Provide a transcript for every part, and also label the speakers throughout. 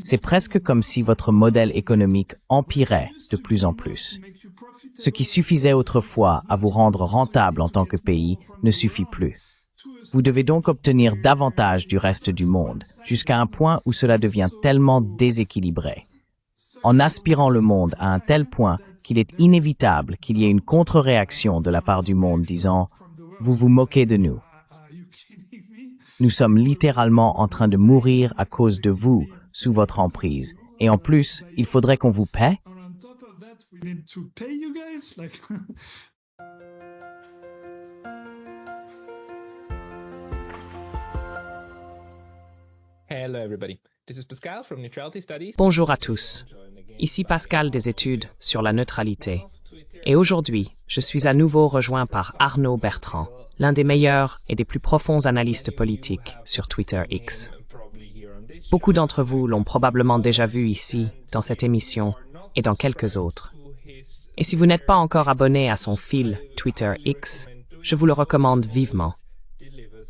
Speaker 1: C'est presque comme si votre modèle économique empirait de plus en plus. Ce qui suffisait autrefois à vous rendre rentable en tant que pays ne suffit plus. Vous devez donc obtenir davantage du reste du monde, jusqu'à un point où cela devient tellement déséquilibré. En aspirant le monde à un tel point qu'il est inévitable qu'il y ait une contre-réaction de la part du monde disant « Vous vous moquez de nous ». Nous sommes littéralement en train de mourir à cause de vous, sous votre emprise. Et en plus, il faudrait qu'on vous paie?
Speaker 2: Bonjour à tous. Ici Pascal des études sur la neutralité. Et aujourd'hui, je suis à nouveau rejoint par Arnaud Bertrand, l'un des meilleurs et des plus profonds analystes politiques sur Twitter X. Beaucoup d'entre vous l'ont probablement déjà vu ici, dans cette émission, et dans quelques autres. Et si vous n'êtes pas encore abonné à son fil Twitter X, je vous le recommande vivement.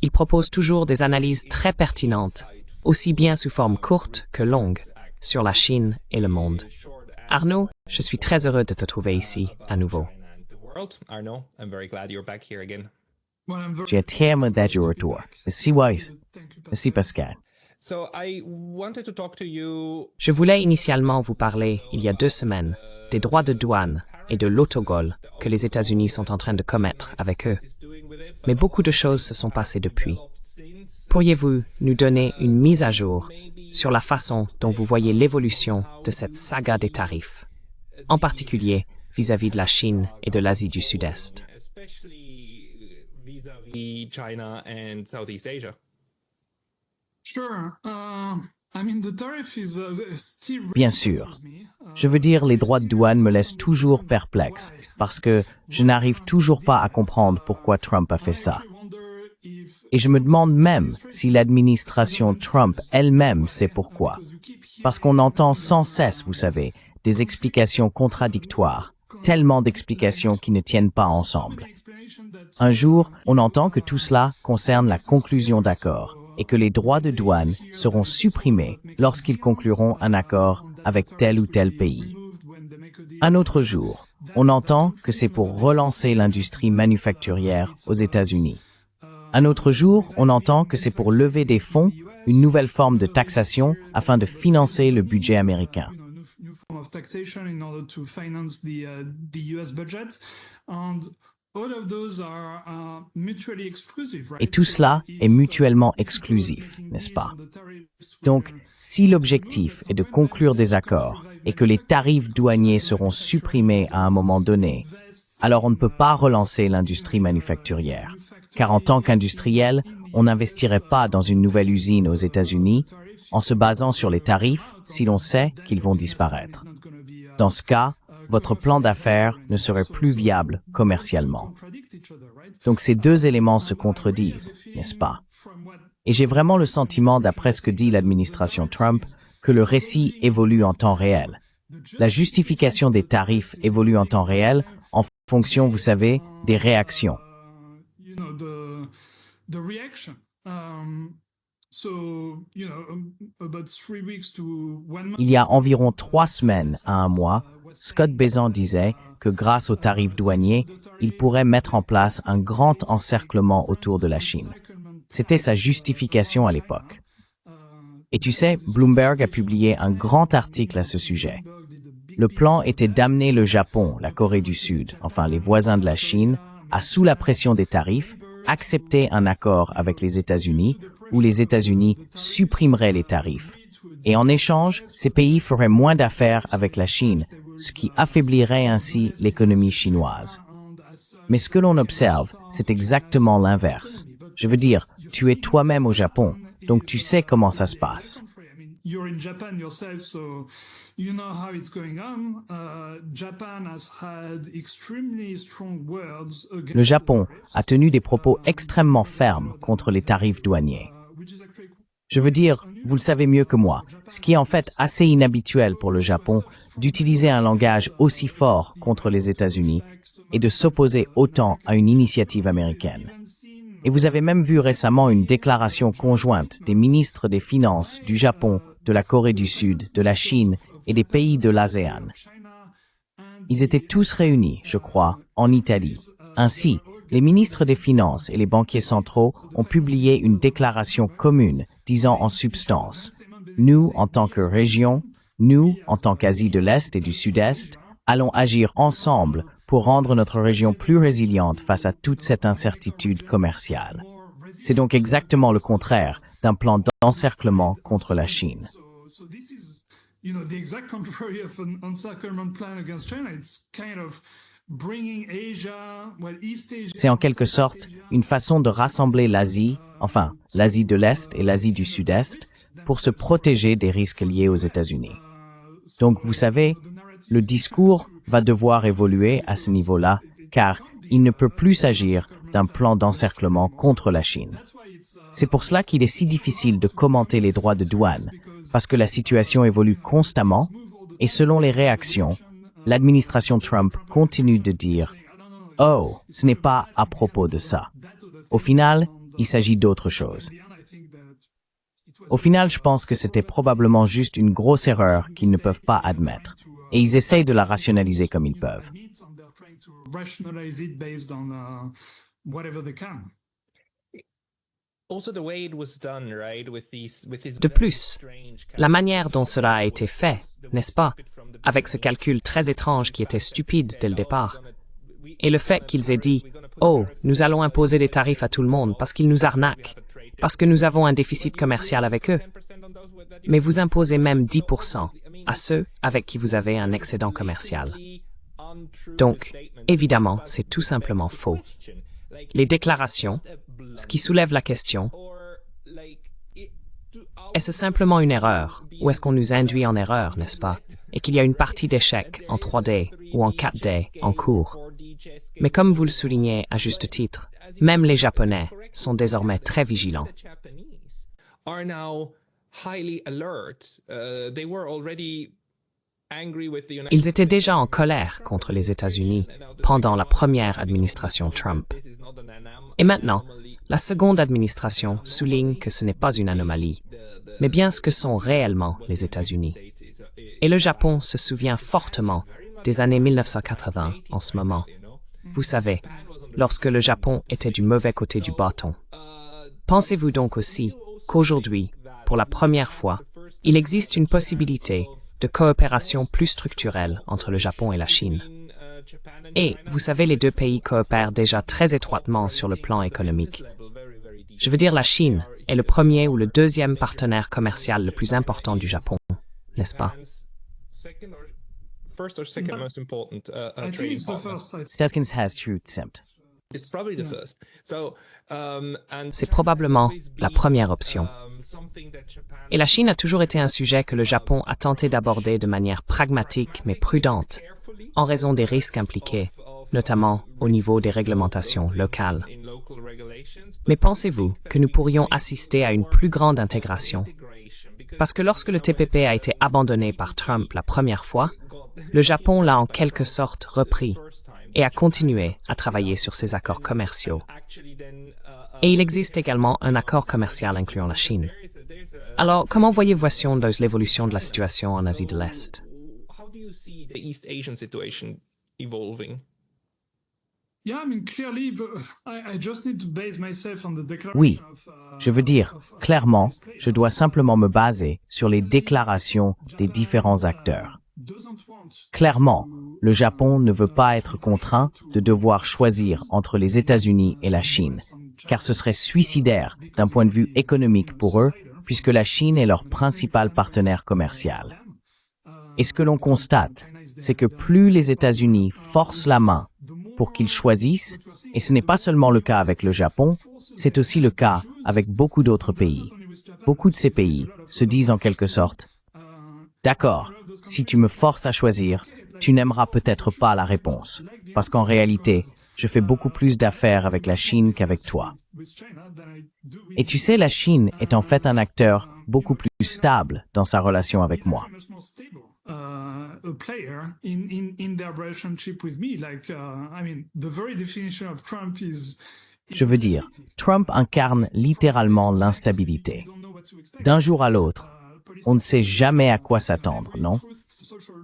Speaker 2: Il propose toujours des analyses très pertinentes, aussi bien sous forme courte que longue, sur la Chine et le monde. Arnaud, je suis très heureux de te trouver ici, à nouveau.
Speaker 1: J'ai tellement d'être de retour. Merci Wise. Merci Pascal.
Speaker 2: Je voulais initialement vous parler, il y a 2 semaines, des droits de douane et de l'autogol que les États-Unis sont en train de commettre avec eux. Mais beaucoup de choses se sont passées depuis. Pourriez-vous nous donner une mise à jour sur la façon dont vous voyez l'évolution de cette saga des tarifs, en particulier vis-à-vis de la Chine et de l'Asie du Sud-Est?
Speaker 1: Bien sûr. Je veux dire, les droits de douane me laissent toujours perplexe, parce que je n'arrive toujours pas à comprendre pourquoi Trump a fait ça. Et je me demande même si l'administration Trump elle-même sait pourquoi. Parce qu'on entend sans cesse, vous savez, des explications contradictoires, tellement d'explications qui ne tiennent pas ensemble. Un jour, on entend que tout cela concerne la conclusion d'accords et que les droits de douane seront supprimés lorsqu'ils concluront un accord avec tel ou tel pays. Un autre jour, on entend que c'est pour relancer l'industrie manufacturière aux États-Unis. Un autre jour, on entend que c'est pour lever des fonds, une nouvelle forme de taxation afin de financer le budget américain. Et tout cela est mutuellement exclusif, n'est-ce pas? Donc, si l'objectif est de conclure des accords et que les tarifs douaniers seront supprimés à un moment donné, alors on ne peut pas relancer l'industrie manufacturière. Car en tant qu'industriel, on n'investirait pas dans une nouvelle usine aux États-Unis en se basant sur les tarifs si l'on sait qu'ils vont disparaître. Dans ce cas, votre plan d'affaires ne serait plus viable commercialement. Donc ces 2 éléments se contredisent, n'est-ce pas? Et j'ai vraiment le sentiment, d'après ce que dit l'administration Trump, que le récit évolue en temps réel. La justification des tarifs évolue en temps réel en fonction, vous savez, des réactions. Il y a environ 3 semaines à 1 mois, Scott Bessent disait que grâce aux tarifs douaniers, il pourrait mettre en place un grand encerclement autour de la Chine. C'était sa justification à l'époque. Et tu sais, Bloomberg a publié un grand article à ce sujet. Le plan était d'amener le Japon, la Corée du Sud, enfin les voisins de la Chine, à, sous la pression des tarifs, accepter un accord avec les États-Unis où les États-Unis supprimeraient les tarifs. Et en échange, ces pays feraient moins d'affaires avec la Chine, ce qui affaiblirait ainsi l'économie chinoise. Mais ce que l'on observe, c'est exactement l'inverse. Je veux dire, tu es toi-même au Japon, donc tu sais comment ça se passe. Le Japon a tenu des propos extrêmement fermes contre les tarifs douaniers. Je veux dire, vous le savez mieux que moi, ce qui est en fait assez inhabituel pour le Japon d'utiliser un langage aussi fort contre les États-Unis et de s'opposer autant à une initiative américaine. Et vous avez même vu récemment une déclaration conjointe des ministres des Finances du Japon, de la Corée du Sud, de la Chine et des pays de l'ASEAN. Ils étaient tous réunis, je crois, en Italie. Ainsi, les ministres des Finances et les banquiers centraux ont publié une déclaration commune disant en substance « Nous, en tant que région, nous, en tant qu'Asie de l'Est et du Sud-Est, allons agir ensemble pour rendre notre région plus résiliente face à toute cette incertitude commerciale. » C'est donc exactement le contraire d'un plan d'encerclement contre la Chine. C'est en quelque sorte une façon de rassembler l'Asie, enfin l'Asie de l'Est et l'Asie du Sud-Est, pour se protéger des risques liés aux États-Unis. Donc vous savez, le discours va devoir évoluer à ce niveau-là, car il ne peut plus s'agir d'un plan d'encerclement contre la Chine. C'est pour cela qu'il est si difficile de commenter les droits de douane, parce que la situation évolue constamment, et selon les réactions, l'administration Trump continue de dire « Oh, ce n'est pas à propos de ça ». Au final, il s'agit d'autre chose. Au final, je pense que c'était probablement juste une grosse erreur qu'ils ne peuvent pas admettre, et ils essayent de la rationaliser comme ils peuvent.
Speaker 2: De plus, la manière dont cela a été fait, n'est-ce pas, avec ce calcul très étrange qui était stupide dès le départ, et le fait qu'ils aient dit « Oh, nous allons imposer des tarifs à tout le monde parce qu'ils nous arnaquent, parce que nous avons un déficit commercial avec eux. » Mais vous imposez même 10% à ceux avec qui vous avez un excédent commercial. Donc, évidemment, c'est tout simplement faux. Les déclarations, ce qui soulève la question, est-ce simplement une erreur ou est-ce qu'on nous induit en erreur, n'est-ce pas, et qu'il y a une partie d'échec en 3D ou en 4D en cours? Mais comme vous le soulignez à juste titre, même les Japonais sont désormais très vigilants. Ils étaient déjà en colère contre les États-Unis pendant la première administration Trump. Et maintenant, la seconde administration souligne que ce n'est pas une anomalie, mais bien ce que sont réellement les États-Unis. Et le Japon se souvient fortement des années 1980 en ce moment. Vous savez, lorsque le Japon était du mauvais côté du bâton. Pensez-vous donc aussi qu'aujourd'hui, pour la première fois, il existe une possibilité de coopération plus structurelle entre le Japon et la Chine? Et, vous savez, les deux pays coopèrent déjà très étroitement sur le plan économique. Je veux dire, la Chine est le premier ou le deuxième partenaire commercial le plus important du Japon, n'est-ce pas?
Speaker 1: Staskins has true exempt.
Speaker 2: C'est probablement la première option. Et la Chine a toujours été un sujet que le Japon a tenté d'aborder de manière pragmatique mais prudente, en raison des risques impliqués, notamment au niveau des réglementations locales. Mais pensez-vous que nous pourrions assister à une plus grande intégration? Parce que lorsque le TPP a été abandonné par Trump la première fois, le Japon l'a en quelque sorte repris et a continué à travailler sur ses accords commerciaux. Et il existe également un accord commercial incluant la Chine. Alors, comment voyez-vous l'évolution de la situation en Asie de l'Est?
Speaker 1: Oui, je veux dire, clairement, je dois simplement me baser sur les déclarations des différents acteurs. Clairement, le Japon ne veut pas être contraint de devoir choisir entre les États-Unis et la Chine, car ce serait suicidaire d'un point de vue économique pour eux, puisque la Chine est leur principal partenaire commercial. Et ce que l'on constate, c'est que plus les États-Unis forcent la main pour qu'ils choisissent, et ce n'est pas seulement le cas avec le Japon, c'est aussi le cas avec beaucoup d'autres pays. Beaucoup de ces pays se disent en quelque sorte « D'accord, si tu me forces à choisir, tu n'aimeras peut-être pas la réponse, parce qu'en réalité, je fais beaucoup plus d'affaires avec la Chine qu'avec toi. » Et tu sais, la Chine est en fait un acteur beaucoup plus stable dans sa relation avec moi.
Speaker 3: A player in their relationship with me. Like, I mean, the very definition of Trump is
Speaker 1: Je veux dire, Trump incarne littéralement l'instabilité. D'un jour à l'autre, on ne sait jamais à quoi s'attendre, non?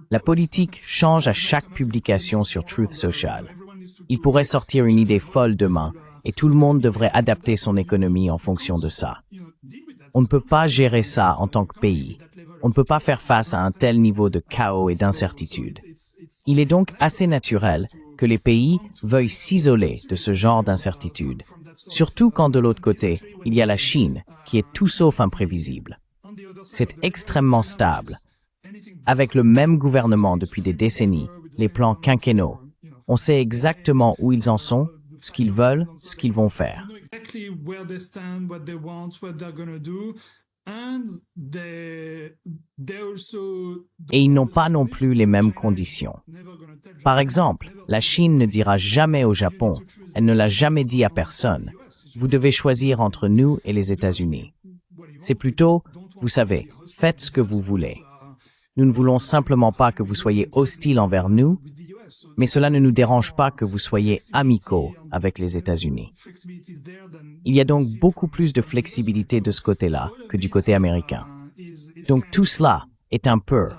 Speaker 1: La politique change à chaque publication sur Truth Social. Il pourrait sortir une idée folle demain et tout le monde devrait adapter son économie en fonction de ça. On ne peut pas gérer ça en tant que pays. On ne peut pas faire face à un tel niveau de chaos et d'incertitude. Il est donc assez naturel que les pays veuillent s'isoler de ce genre d'incertitude, surtout quand de l'autre côté, il y a la Chine, qui est tout sauf imprévisible. C'est extrêmement stable. Avec le même gouvernement depuis des décennies, les plans quinquennaux, on sait exactement où ils en sont, ce qu'ils veulent, ce qu'ils vont faire. Et ils n'ont pas non plus les mêmes conditions. Par exemple, la Chine ne dira jamais au Japon, elle ne l'a jamais dit à personne, vous devez choisir entre nous et les États-Unis. C'est plutôt, vous savez, faites ce que vous voulez. Nous ne voulons simplement pas que vous soyez hostiles envers nous, mais cela ne nous dérange pas que vous soyez amicaux avec les États-Unis. Il y a donc beaucoup plus de flexibilité de ce côté-là que du côté américain. Donc tout cela est un peu.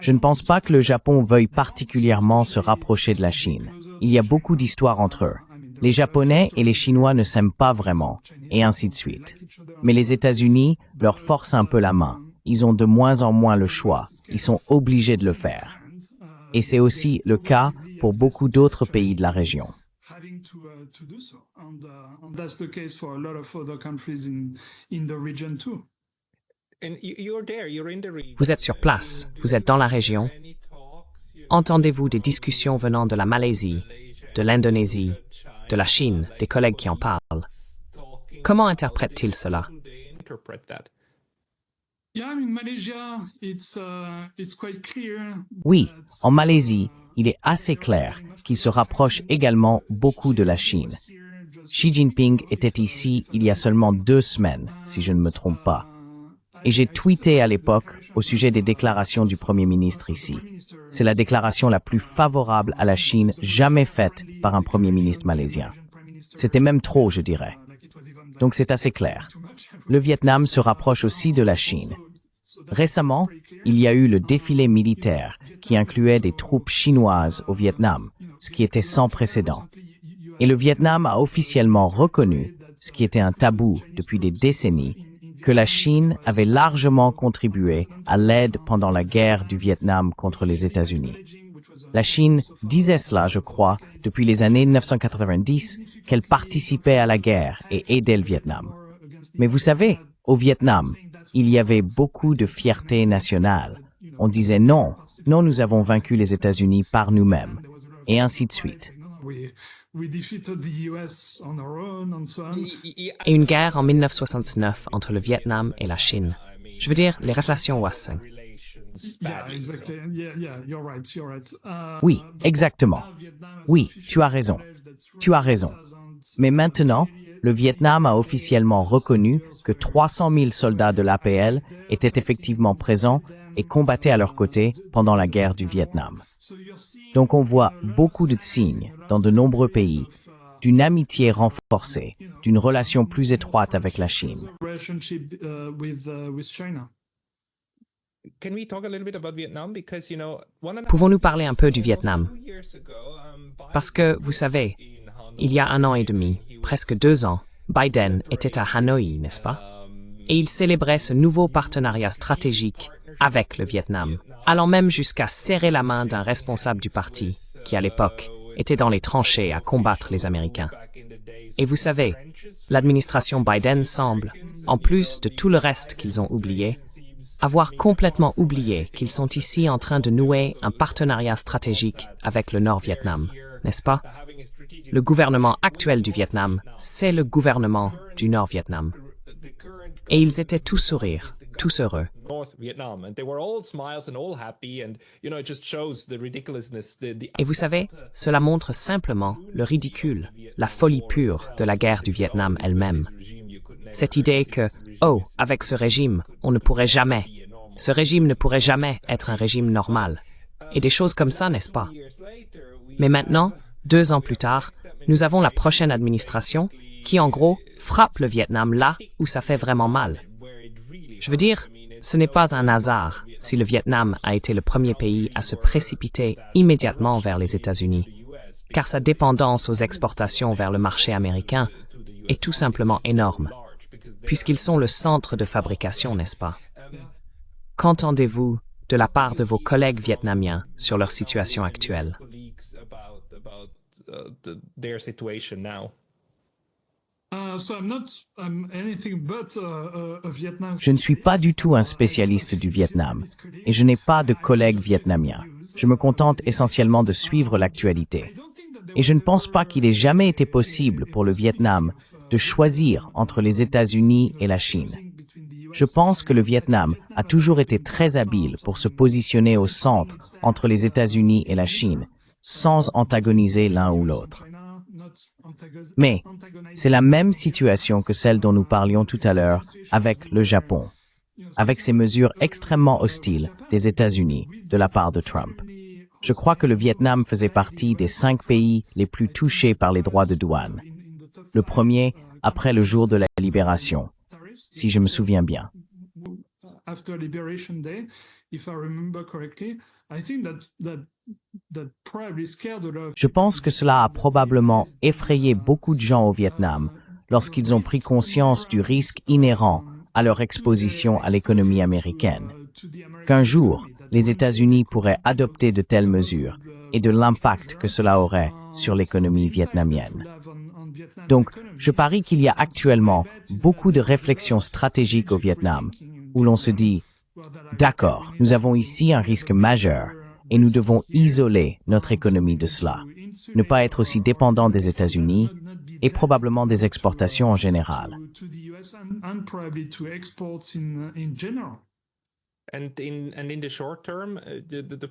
Speaker 1: Je ne pense pas que le Japon veuille particulièrement se rapprocher de la Chine. Il y a beaucoup d'histoires entre eux. Les Japonais et les Chinois ne s'aiment pas vraiment, et ainsi de suite. Mais les États-Unis leur forcent un peu la main. Ils ont de moins en moins le choix. Ils sont obligés de le faire. Et c'est aussi le cas pour beaucoup d'autres pays de la région.
Speaker 2: Vous êtes sur place, vous êtes dans la région. Entendez-vous des discussions venant de la Malaisie, de l'Indonésie, de la Chine, des collègues qui en parlent? Comment interprètent-ils cela?
Speaker 1: Oui, en Malaisie, il est assez clair qu'il se rapproche également beaucoup de la Chine. Xi Jinping était ici il y a seulement 2 semaines, si je ne me trompe pas. Et j'ai tweeté à l'époque au sujet des déclarations du Premier ministre ici. C'est la déclaration la plus favorable à la Chine jamais faite par un Premier ministre malaisien. C'était même trop, je dirais. Donc c'est assez clair. Le Vietnam se rapproche aussi de la Chine. Récemment, il y a eu le défilé militaire qui incluait des troupes chinoises au Vietnam, ce qui était sans précédent. Et le Vietnam a officiellement reconnu, ce qui était un tabou depuis des décennies, que la Chine avait largement contribué à l'aide pendant la guerre du Vietnam contre les États-Unis. La Chine disait cela, je crois, depuis les années 1990, qu'elle participait à la guerre et aidait le Vietnam. Mais vous savez, au Vietnam, il y avait beaucoup de fierté nationale. On disait non, non, nous avons vaincu les États-Unis par nous-mêmes, et ainsi de suite.
Speaker 2: Et une guerre en 1969 entre le Vietnam et la Chine. Je veux dire, les relations Wasson.
Speaker 1: Oui, exactement. Oui, tu as raison. Tu as raison. Mais maintenant, le Vietnam a officiellement reconnu que 300 000 soldats de l'APL étaient effectivement présents et combattaient à leur côté pendant la guerre du Vietnam. Donc on voit beaucoup de signes dans de nombreux pays d'une amitié renforcée, d'une relation plus étroite avec la Chine.
Speaker 2: Pouvons-nous parler un peu du Vietnam? Parce que, vous savez, il y a 1 an et demi, presque 2 ans, Biden était à Hanoï, n'est-ce pas? Et il célébrait ce nouveau partenariat stratégique avec le Vietnam, allant même jusqu'à serrer la main d'un responsable du parti, qui à l'époque était dans les tranchées à combattre les Américains. Et vous savez, l'administration Biden semble, en plus de tout le reste qu'ils ont oublié, avoir complètement oublié qu'ils sont ici en train de nouer un partenariat stratégique avec le Nord-Vietnam, n'est-ce pas? Le gouvernement actuel du Vietnam, c'est le gouvernement du Nord-Vietnam. Et ils étaient tous sourires, tous heureux. Et vous savez, cela montre simplement le ridicule, la folie pure de la guerre du Vietnam elle-même. Cette idée que, oh, avec ce régime, on ne pourrait jamais, ce régime ne pourrait jamais être un régime normal. Et des choses comme ça, n'est-ce pas? Mais maintenant, 2 ans plus tard, nous avons la prochaine administration qui, en gros, frappe le Vietnam là où ça fait vraiment mal. Je veux dire, ce n'est pas un hasard si le Vietnam a été le premier pays à se précipiter immédiatement vers les États-Unis, car sa dépendance aux exportations vers le marché américain est tout simplement énorme, puisqu'ils sont le centre de fabrication, n'est-ce pas? Qu'entendez-vous de la part de vos collègues vietnamiens sur leur situation actuelle?
Speaker 1: Je ne suis pas du tout un spécialiste du Vietnam et je n'ai pas de collègues vietnamiens. Je me contente essentiellement de suivre l'actualité. Et je ne pense pas qu'il ait jamais été possible pour le Vietnam de choisir entre les États-Unis et la Chine. Je pense que le Vietnam a toujours été très habile pour se positionner au centre entre les États-Unis et la Chine, sans antagoniser l'un ou l'autre. Mais c'est la même situation que celle dont nous parlions tout à l'heure avec le Japon, avec ces mesures extrêmement hostiles des États-Unis de la part de Trump. Je crois que le Vietnam faisait partie des 5 pays les plus touchés par les droits de douane. Le premier après le jour de la libération, si je me souviens bien. Je pense que cela a probablement effrayé beaucoup de gens au Vietnam lorsqu'ils ont pris conscience du risque inhérent à leur exposition à l'économie américaine. Qu'un jour, les États-Unis pourraient adopter de telles mesures et de l'impact que cela aurait sur l'économie vietnamienne. Donc, je parie qu'il y a actuellement beaucoup de réflexions stratégiques au Vietnam où l'on se dit « D'accord, nous avons ici un risque majeur et nous devons isoler notre économie de cela, ne pas être aussi dépendant des États-Unis et probablement des exportations en général. »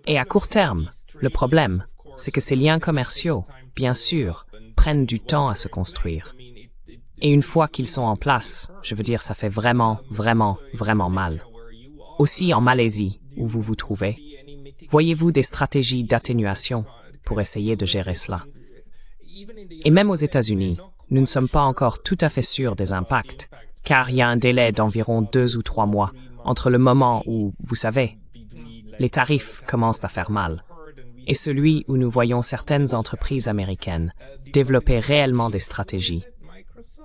Speaker 2: Et à court terme, le problème, c'est que ces liens commerciaux, bien sûr, prennent du temps à se construire. Et une fois qu'ils sont en place, je veux dire, ça fait vraiment, vraiment, vraiment mal. Aussi en Malaisie, où vous vous trouvez, voyez-vous des stratégies d'atténuation pour essayer de gérer cela? Et même aux États-Unis, nous ne sommes pas encore tout à fait sûrs des impacts, car il y a un délai d'environ 2 ou 3 mois entre le moment où, vous savez, les tarifs commencent à faire mal, et celui où nous voyons certaines entreprises américaines développer réellement des stratégies.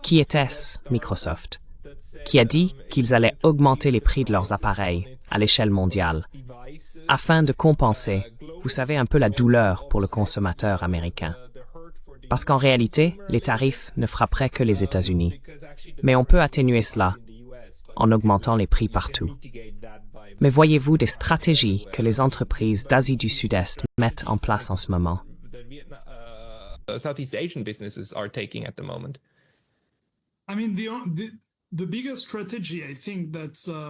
Speaker 2: Qui était-ce, Microsoft, qui a dit qu'ils allaient augmenter les prix de leurs appareils à l'échelle mondiale, afin de compenser, vous savez, un peu la douleur pour le consommateur américain. Parce qu'en réalité, les tarifs ne frapperaient que les États-Unis. Mais on peut atténuer cela en augmentant les prix partout. Mais voyez-vous des stratégies que les entreprises d'Asie du Sud-Est mettent en place en ce moment?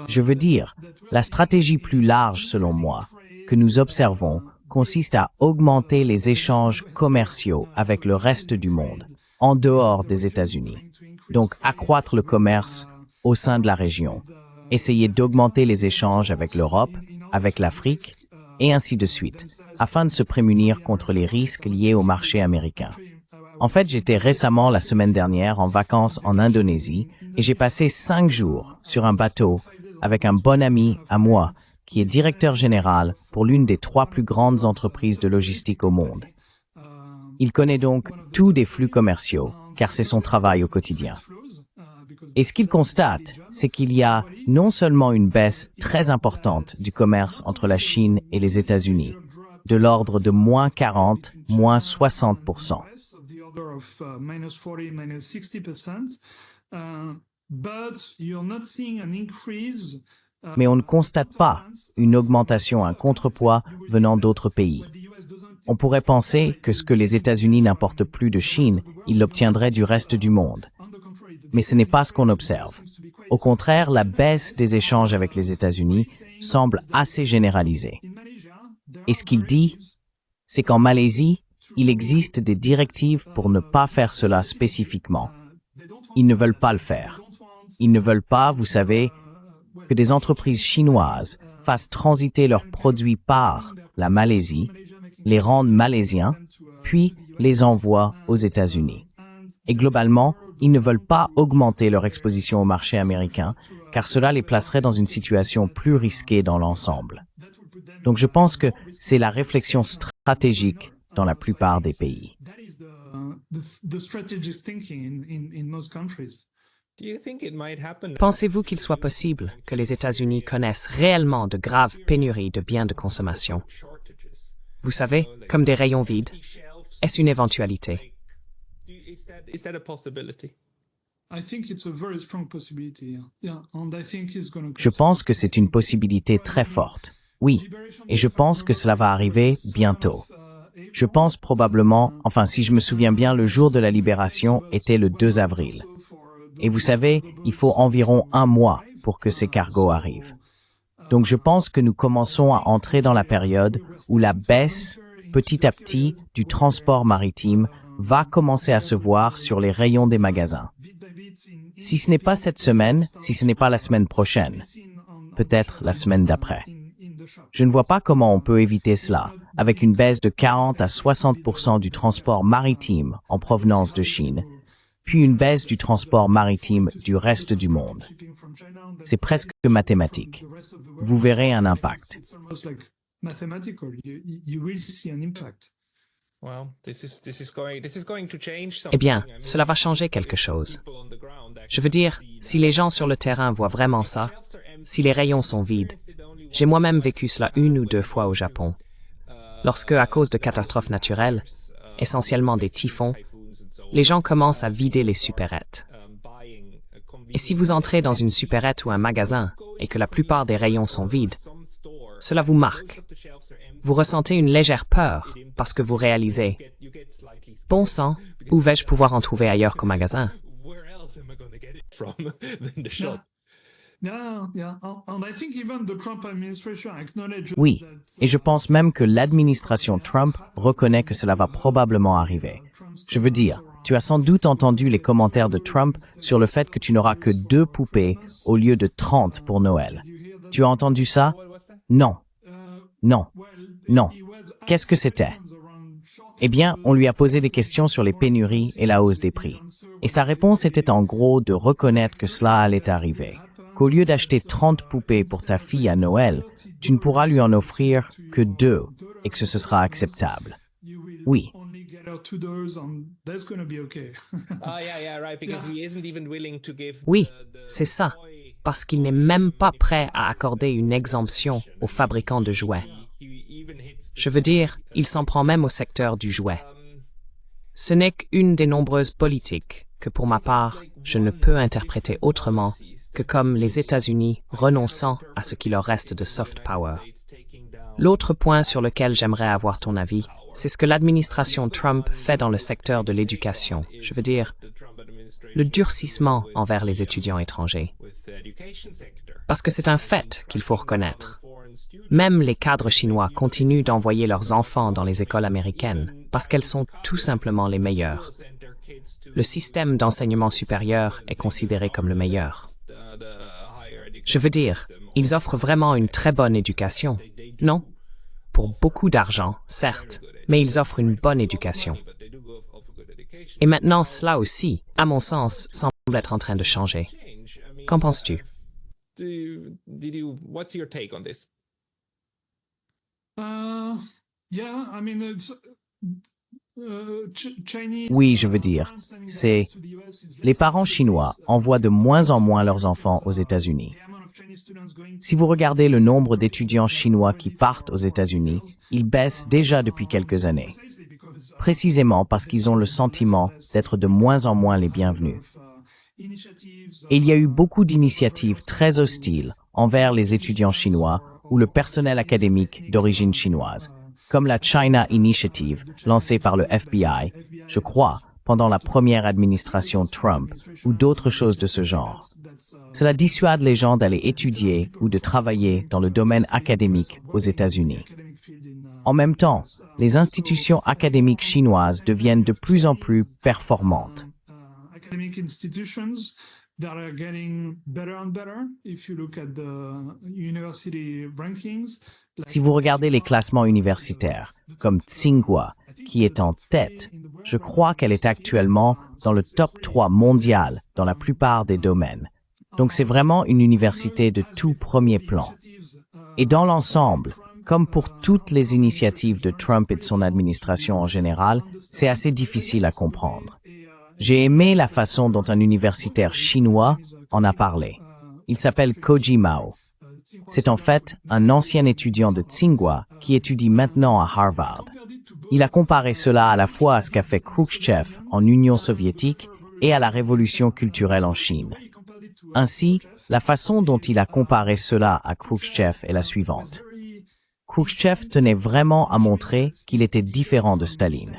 Speaker 1: Je veux dire, la stratégie plus large, selon moi, que nous observons consiste à augmenter les échanges commerciaux avec le reste du monde, en dehors des États-Unis. Donc, accroître le commerce au sein de la région, essayer d'augmenter les échanges avec l'Europe, avec l'Afrique, et ainsi de suite, afin de se prémunir contre les risques liés au marché américain. En fait, j'étais récemment, la semaine dernière, en vacances en Indonésie, et j'ai passé 5 jours sur un bateau avec un bon ami à moi, qui est directeur général pour l'une des 3 plus grandes entreprises de logistique au monde. Il connaît donc tous des flux commerciaux, car c'est son travail au quotidien. Et ce qu'il constate, c'est qu'il y a non seulement une baisse très importante du commerce entre la Chine et les États-Unis, de l'ordre de moins 40, moins 60%. Mais on ne constate pas une augmentation, un contrepoids venant d'autres pays. On pourrait penser que ce que les États-Unis n'importent plus de Chine, ils l'obtiendraient du reste du monde. Mais ce n'est pas ce qu'on observe. Au contraire, la baisse des échanges avec les États-Unis semble assez généralisée. Et ce qu'il dit, c'est qu'en Malaisie, il existe des directives pour ne pas faire cela spécifiquement. Ils ne veulent pas le faire. Ils ne veulent pas, vous savez, que des entreprises chinoises fassent transiter leurs produits par la Malaisie, les rendent malaisiens, puis les envoie aux États-Unis. Et globalement, ils ne veulent pas augmenter leur exposition au marché américain, car cela les placerait dans une situation plus risquée dans l'ensemble. Donc je pense que c'est la réflexion stratégique dans la plupart des pays.
Speaker 2: Pensez-vous qu'il soit possible que les États-Unis connaissent réellement de graves pénuries de biens de consommation? Vous savez, comme des rayons vides. Est-ce une éventualité?
Speaker 1: Je pense que c'est une possibilité très forte. Oui, et je pense que cela va arriver bientôt. Je pense probablement, enfin si je me souviens bien, le jour de la libération était le 2 avril. Et vous savez, il faut environ 1 mois pour que ces cargos arrivent. Donc je pense que nous commençons à entrer dans la période où la baisse, petit à petit, du transport maritime va commencer à se voir sur les rayons des magasins. Si ce n'est pas cette semaine, si ce n'est pas la semaine prochaine, peut-être la semaine d'après. Je ne vois pas comment on peut éviter cela, avec une baisse de 40 à 60% du transport maritime en provenance de Chine, puis une baisse du transport maritime du reste du monde. C'est presque mathématique. Vous verrez un impact.
Speaker 2: Eh bien, cela va changer quelque chose. Je veux dire, si les gens sur le terrain voient vraiment ça, si les rayons sont vides. J'ai moi-même vécu cela 1 ou 2 fois au Japon. Lorsque, à cause de catastrophes naturelles, essentiellement des typhons, les gens commencent à vider les supérettes. Et si vous entrez dans une supérette ou un magasin et que la plupart des rayons sont vides, cela vous marque. Vous ressentez une légère peur parce que vous réalisez « Bon sang, où vais-je pouvoir en trouver ailleurs qu'au magasin ?»
Speaker 1: Oui, et je pense même que l'administration Trump reconnaît que cela va probablement arriver. Je veux dire, tu as sans doute entendu les commentaires de Trump sur le fait que tu n'auras que 2 poupées au lieu de 30 pour Noël. Tu as entendu ça? Non. Non. Non. Qu'est-ce que c'était? Eh bien, on lui a posé des questions sur les pénuries et la hausse des prix. Et sa réponse était en gros de reconnaître que cela allait arriver. Qu'au lieu d'acheter 30 poupées pour ta fille à Noël, tu ne pourras lui en offrir que 2 et que ce sera acceptable. Oui.
Speaker 2: Oui, c'est ça, parce qu'il n'est même pas prêt à accorder une exemption aux fabricants de jouets. Je veux dire, il s'en prend même au secteur du jouet. Ce n'est qu'une des nombreuses politiques que, pour ma part, je ne peux interpréter autrement que comme les États-Unis renonçant à ce qui leur reste de soft power. L'autre point sur lequel j'aimerais avoir ton avis, c'est ce que l'administration Trump fait dans le secteur de l'éducation. Je veux dire, le durcissement envers les étudiants étrangers. Parce que c'est un fait qu'il faut reconnaître. Même les cadres chinois continuent d'envoyer leurs enfants dans les écoles américaines parce qu'elles sont tout simplement les meilleures. Le système d'enseignement supérieur est considéré comme le meilleur. Je veux dire, ils offrent vraiment une très bonne éducation, non? Pour beaucoup d'argent, certes, mais ils offrent une bonne éducation. Et maintenant, cela aussi, à mon sens, semble être en train de changer. Qu'en penses-tu?
Speaker 1: Oui, je veux dire, les parents chinois envoient de moins en moins leurs enfants aux États-Unis. Si vous regardez le nombre d'étudiants chinois qui partent aux États-Unis, il baisse déjà depuis quelques années. Précisément parce qu'ils ont le sentiment d'être de moins en moins les bienvenus. Et il y a eu beaucoup d'initiatives très hostiles envers les étudiants chinois ou le personnel académique d'origine chinoise, comme la China Initiative lancée par le FBI, je crois, pendant la première administration Trump, ou d'autres choses de ce genre. Cela dissuade les gens d'aller étudier ou de travailler dans le domaine académique aux États-Unis. En même temps, les institutions académiques chinoises deviennent de plus en plus performantes.
Speaker 3: that are getting better and better. If you look at the university rankings,
Speaker 1: Si vous regardez les classements universitaires, comme Tsinghua, qui est en tête, je crois qu'elle est actuellement dans le top 3 mondial dans la plupart des domaines. Donc c'est vraiment une université de tout premier plan. Et dans l'ensemble, comme pour toutes les initiatives de Trump et de son administration en général, c'est assez difficile à comprendre. J'ai aimé la façon dont un universitaire chinois en a parlé. Il s'appelle Koji Mao. C'est en fait un ancien étudiant de Tsinghua qui étudie maintenant à Harvard. Il a comparé cela à la fois à ce qu'a fait Khrouchtchev en Union soviétique et à la révolution culturelle en Chine. Ainsi, la façon dont il a comparé cela à Khrouchtchev est la suivante. Khrouchtchev tenait vraiment à montrer qu'il était différent de Staline.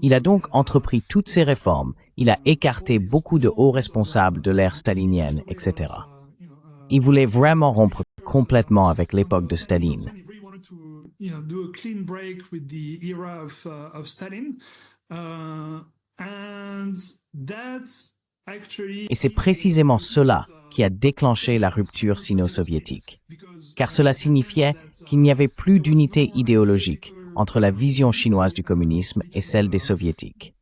Speaker 1: Il a donc entrepris toutes ces réformes, il a écarté beaucoup de hauts responsables de l'ère stalinienne, etc. Il voulait vraiment rompre complètement avec l'époque de Staline. Et c'est précisément cela qui a déclenché la rupture sino-soviétique. Car cela signifiait qu'il n'y avait plus d'unité idéologique entre la vision chinoise du communisme et celle des soviétiques.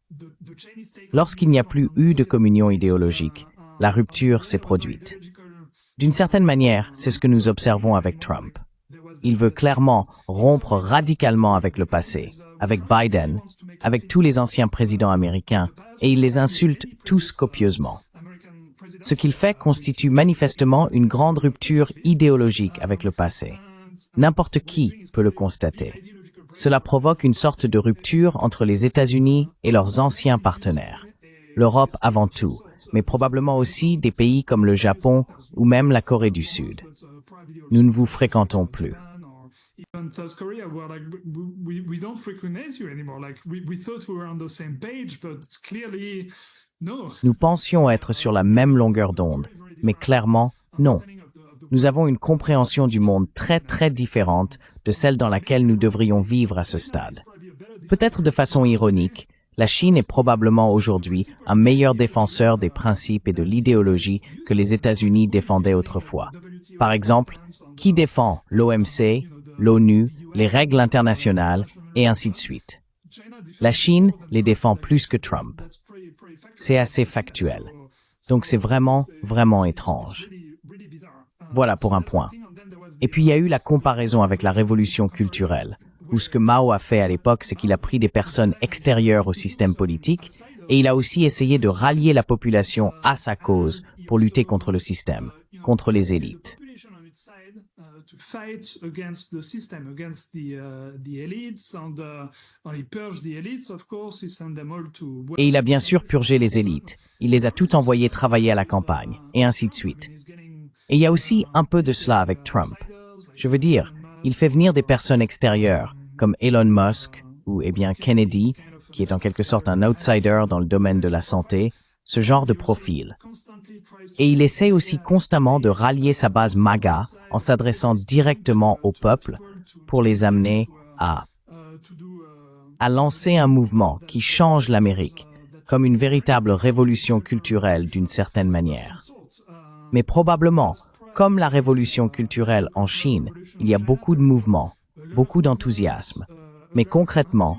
Speaker 1: Lorsqu'il n'y a plus eu de communion idéologique, la rupture s'est produite. D'une certaine manière, c'est ce que nous observons avec Trump. Il veut clairement rompre radicalement avec le passé, avec Biden, avec tous les anciens présidents américains, et il les insulte tous copieusement. Ce qu'il fait constitue manifestement une grande rupture idéologique avec le passé. N'importe qui peut le constater. Cela provoque une sorte de rupture entre les États-Unis et leurs anciens partenaires. L'Europe avant tout, mais probablement aussi des pays comme le Japon ou même la Corée du Sud. Nous ne vous fréquentons plus. Nous pensions être sur la même longueur d'onde, mais clairement, non. Nous avons une compréhension du monde très différente de celle dans laquelle nous devrions vivre à ce stade. Peut-être de façon ironique, la Chine est probablement aujourd'hui un meilleur défenseur des principes et de l'idéologie que les États-Unis défendaient autrefois. Par exemple, qui défend l'OMC, l'ONU, les règles internationales, et ainsi de suite. La Chine les défend plus que Trump. C'est assez factuel. Donc c'est vraiment étrange. Voilà pour un point. Et puis il y a eu la comparaison avec la révolution culturelle, où ce que Mao a fait à l'époque, c'est qu'il a pris des personnes extérieures au système politique, et il a aussi essayé de rallier la population à sa cause pour lutter contre le système, contre les élites. Et il a bien sûr purgé les élites. Il les a toutes envoyées travailler à la campagne, et ainsi de suite. Et il y a aussi un peu de cela avec Trump. Je veux dire, il fait venir des personnes extérieures, comme Elon Musk, ou Kennedy, qui est en quelque sorte un outsider dans le domaine de la santé, ce genre de profil. Et il essaie aussi constamment de rallier sa base MAGA en s'adressant directement au peuple pour les amener à lancer un mouvement qui change l'Amérique, comme une véritable révolution culturelle d'une certaine manière. Mais probablement, comme la révolution culturelle en Chine, il y a beaucoup de mouvements, beaucoup d'enthousiasme, mais concrètement,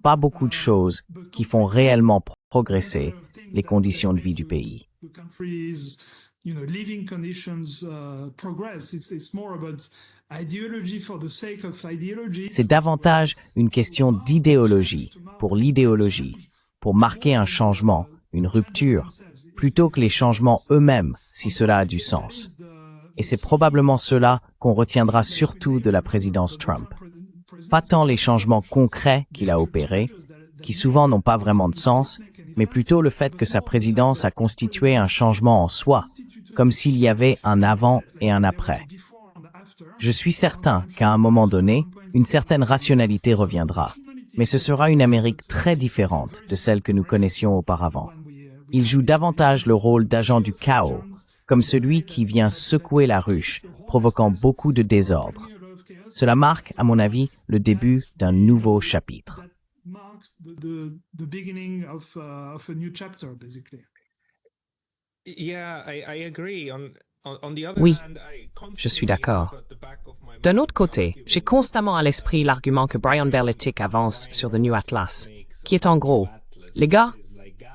Speaker 1: pas beaucoup de choses qui font réellement progresser les conditions de vie du pays. C'est davantage une question d'idéologie, pour l'idéologie, pour marquer un changement, une rupture, plutôt que les changements eux-mêmes, si cela a du sens. Et c'est probablement cela qu'on retiendra surtout de la présidence Trump. Pas tant les changements concrets qu'il a opérés, qui souvent n'ont pas vraiment de sens, mais plutôt le fait que sa présidence a constitué un changement en soi, comme s'il y avait un avant et un après. Je suis certain qu'à un moment donné, une certaine rationalité reviendra, mais ce sera une Amérique très différente de celle que nous connaissions auparavant. Il joue davantage le rôle d'agent du chaos, comme celui qui vient secouer la ruche, provoquant beaucoup de désordre. Cela marque, à mon avis, le début d'un nouveau chapitre.
Speaker 2: Oui, je suis d'accord. D'un autre côté, j'ai constamment à l'esprit l'argument que Brian Berletic avance sur The New Atlas, qui est en gros, les gars,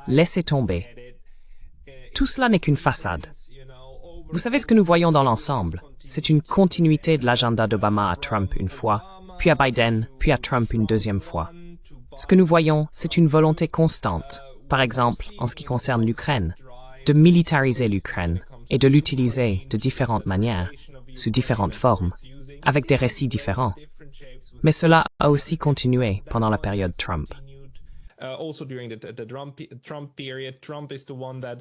Speaker 2: laissez tomber. Tout cela n'est qu'une façade. Vous savez ce que nous voyons dans l'ensemble? C'est une continuité de l'agenda d'Obama à Trump une fois, puis à Biden, puis à Trump une deuxième fois. Ce que nous voyons, c'est une volonté constante, par exemple en ce qui concerne l'Ukraine, de militariser l'Ukraine et de l'utiliser de différentes manières, sous différentes formes, avec des récits différents. Mais cela a aussi continué pendant la période Trump.
Speaker 4: Also during the Trump period, Trump is the one that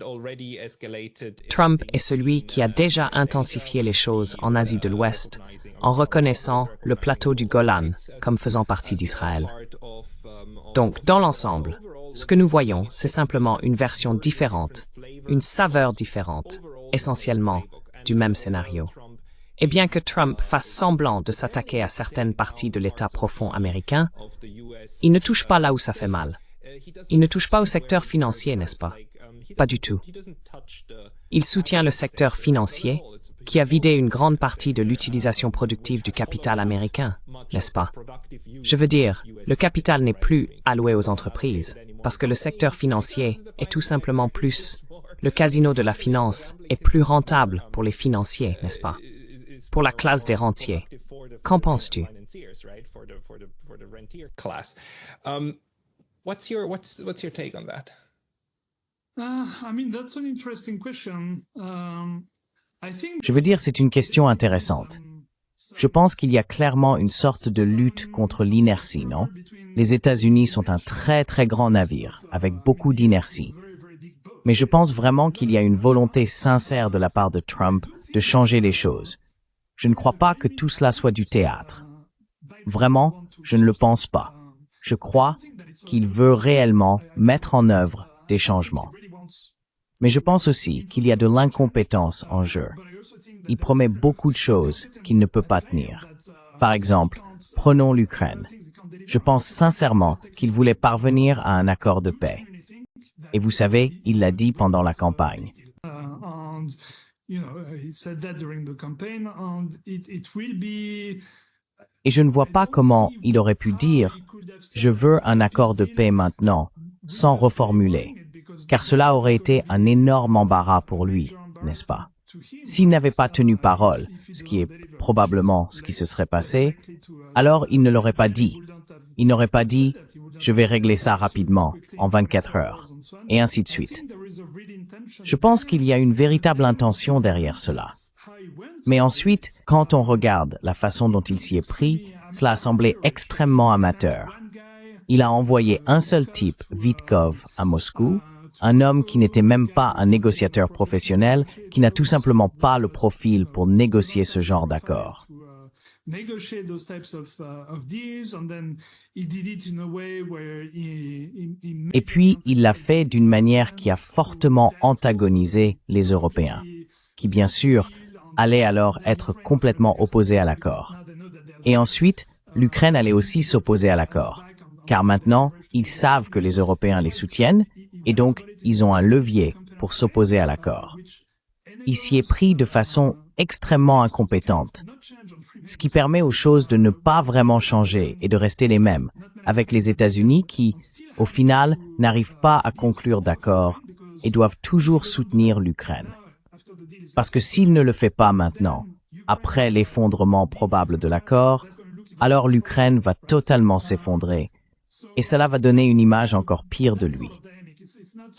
Speaker 4: already escalated.
Speaker 2: Trump est celui qui a déjà intensifié les choses en Asie de l'Ouest, en reconnaissant le plateau du Golan comme faisant partie d'Israël. Donc, dans l'ensemble, ce que nous voyons, c'est simplement une version différente, une saveur différente, essentiellement du même scénario. Et bien que Trump fasse semblant de s'attaquer à certaines parties de l'État profond américain, il ne touche pas là où ça fait mal. Il ne touche pas au secteur financier, n'est-ce pas? Pas du tout. Il soutient le secteur financier, qui a vidé une grande partie de l'utilisation productive du capital américain, n'est-ce pas? Je veux dire, le capital n'est plus alloué aux entreprises, parce que le secteur financier est tout simplement plus... Le casino de la finance est plus rentable pour les financiers, n'est-ce pas? Pour la classe des rentiers. Qu'en penses-tu?
Speaker 4: What's your take on that?
Speaker 3: I mean, that's an interesting question. I think
Speaker 1: Je veux dire, c'est une question intéressante. Je pense qu'il y a clairement une sorte de lutte contre l'inertie, non? Les États-Unis sont un très très grand navire, avec beaucoup d'inertie. Mais je pense vraiment qu'il y a une volonté sincère de la part de Trump de changer les choses. Je ne crois pas que tout cela soit du théâtre. Vraiment, je ne le pense pas. Je crois qu'il veut réellement mettre en œuvre des changements. Mais je pense aussi qu'il y a de l'incompétence en jeu. Il promet beaucoup de choses qu'il ne peut pas tenir. Par exemple, prenons l'Ukraine. Je pense sincèrement qu'il voulait parvenir à un accord de paix. Et vous savez, il l'a dit pendant la campagne. Et je ne vois pas comment il aurait pu dire « Je veux un accord de paix maintenant » sans reformuler, car cela aurait été un énorme embarras pour lui, n'est-ce pas? S'il n'avait pas tenu parole, ce qui est probablement ce qui se serait passé, alors il ne l'aurait pas dit. Il n'aurait pas dit « Je vais régler ça rapidement, en 24 heures », et ainsi de suite. Je pense qu'il y a une véritable intention derrière cela. Mais ensuite, quand on regarde la façon dont il s'y est pris, cela a semblé extrêmement amateur. Il a envoyé un seul type, Vitkov, à Moscou, un homme qui n'était même pas un négociateur professionnel, qui n'a tout simplement pas le profil pour négocier ce genre d'accord. Et puis, il l'a fait d'une manière qui a fortement antagonisé les Européens, qui bien sûr allaient alors être complètement opposés à l'accord. Et ensuite, l'Ukraine allait aussi s'opposer à l'accord, car maintenant, ils savent que les Européens les soutiennent, et donc ils ont un levier pour s'opposer à l'accord. Il s'y est pris de façon extrêmement incompétente, ce qui permet aux choses de ne pas vraiment changer et de rester les mêmes, avec les États-Unis qui, au final, n'arrivent pas à conclure d'accord et doivent toujours soutenir l'Ukraine. Parce que s'il ne le fait pas maintenant, après l'effondrement probable de l'accord, alors l'Ukraine va totalement s'effondrer, et cela va donner une image encore pire de lui.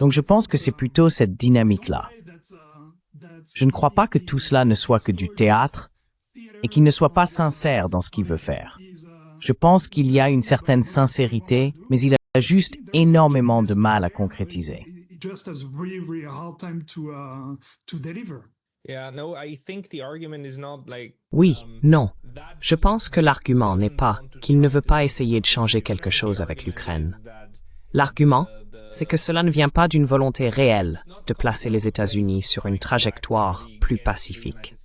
Speaker 1: Donc je pense que c'est plutôt cette dynamique-là. Je ne crois pas que tout cela ne soit que du théâtre et qu'il ne soit pas sincère dans ce qu'il veut faire. Je pense qu'il y a une certaine sincérité, mais il a juste énormément de mal à concrétiser.
Speaker 2: Oui, non. Je pense que l'argument n'est pas qu'il ne veut pas essayer de changer quelque chose avec l'Ukraine. L'argument, c'est que cela ne vient pas d'une volonté réelle de placer les États-Unis sur une trajectoire plus pacifique.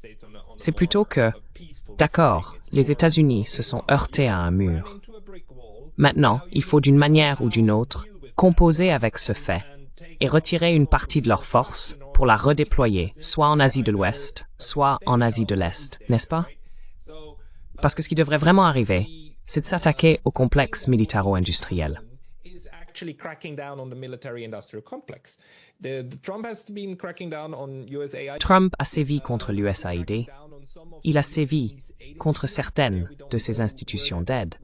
Speaker 2: C'est plutôt que, d'accord, les États-Unis se sont heurtés à un mur. Maintenant, il faut d'une manière ou d'une autre composer avec ce fait et retirer une partie de leurs forces pour la redéployer, soit en Asie de l'Ouest, soit en Asie de l'Est, n'est-ce pas? Parce que ce qui devrait vraiment arriver, c'est de s'attaquer au complexe militaro-industriel.
Speaker 4: Actually cracking down on the military-industrial complex. Trump has been cracking down on USAID.
Speaker 2: Trump a sévi contre l'USAID. Il a sévi contre certaines de ces institutions d'aide.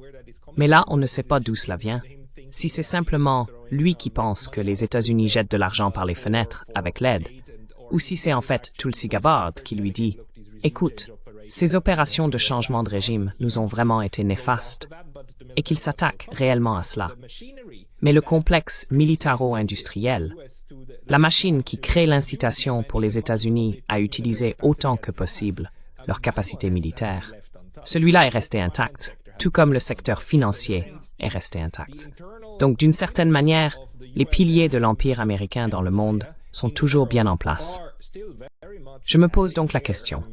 Speaker 2: Mais là, on ne sait pas d'où cela vient. Si c'est simplement lui qui pense que les États-Unis jettent de l'argent par les fenêtres avec l'aide, ou si c'est en fait Tulsi Gabbard qui lui dit « Écoute, ces opérations de changement de régime nous ont vraiment été néfastes » et qu'il s'attaque réellement à cela. Mais le complexe militaro-industriel, la machine qui crée l'incitation pour les États-Unis à utiliser autant que possible leurs capacités militaires, celui-là est resté intact, tout comme le secteur financier est resté intact. Donc, d'une certaine manière, les piliers de l'Empire américain dans le monde sont toujours bien en place. Je me pose donc la question.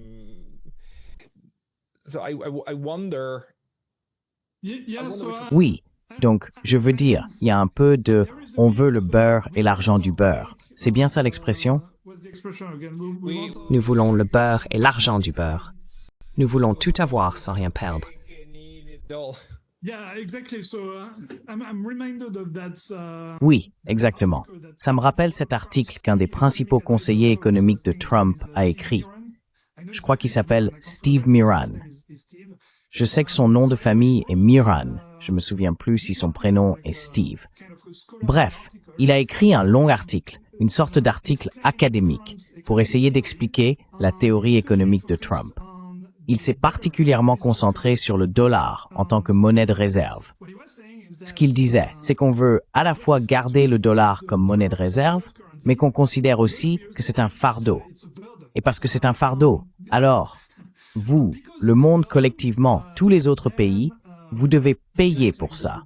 Speaker 1: Oui, donc je veux dire, il y a un peu de « on veut le beurre et l'argent du beurre ». C'est bien ça l'expression?
Speaker 2: Nous voulons le beurre et l'argent du beurre. Nous voulons tout avoir sans rien perdre.
Speaker 1: Oui, exactement. Ça me rappelle cet article qu'un des principaux conseillers économiques de Trump a écrit. Je crois qu'il s'appelle Steve Miran. Je sais que son nom de famille est Miran. Je me souviens plus si son prénom est Steve. Bref, il a écrit un long article, une sorte d'article académique, pour essayer d'expliquer la théorie économique de Trump. Il s'est particulièrement concentré sur le dollar en tant que monnaie de réserve. Ce qu'il disait, c'est qu'on veut à la fois garder le dollar comme monnaie de réserve, mais qu'on considère aussi que c'est un fardeau. Et parce que c'est un fardeau, alors, vous, le monde collectivement, tous les autres pays, vous devez payer pour ça.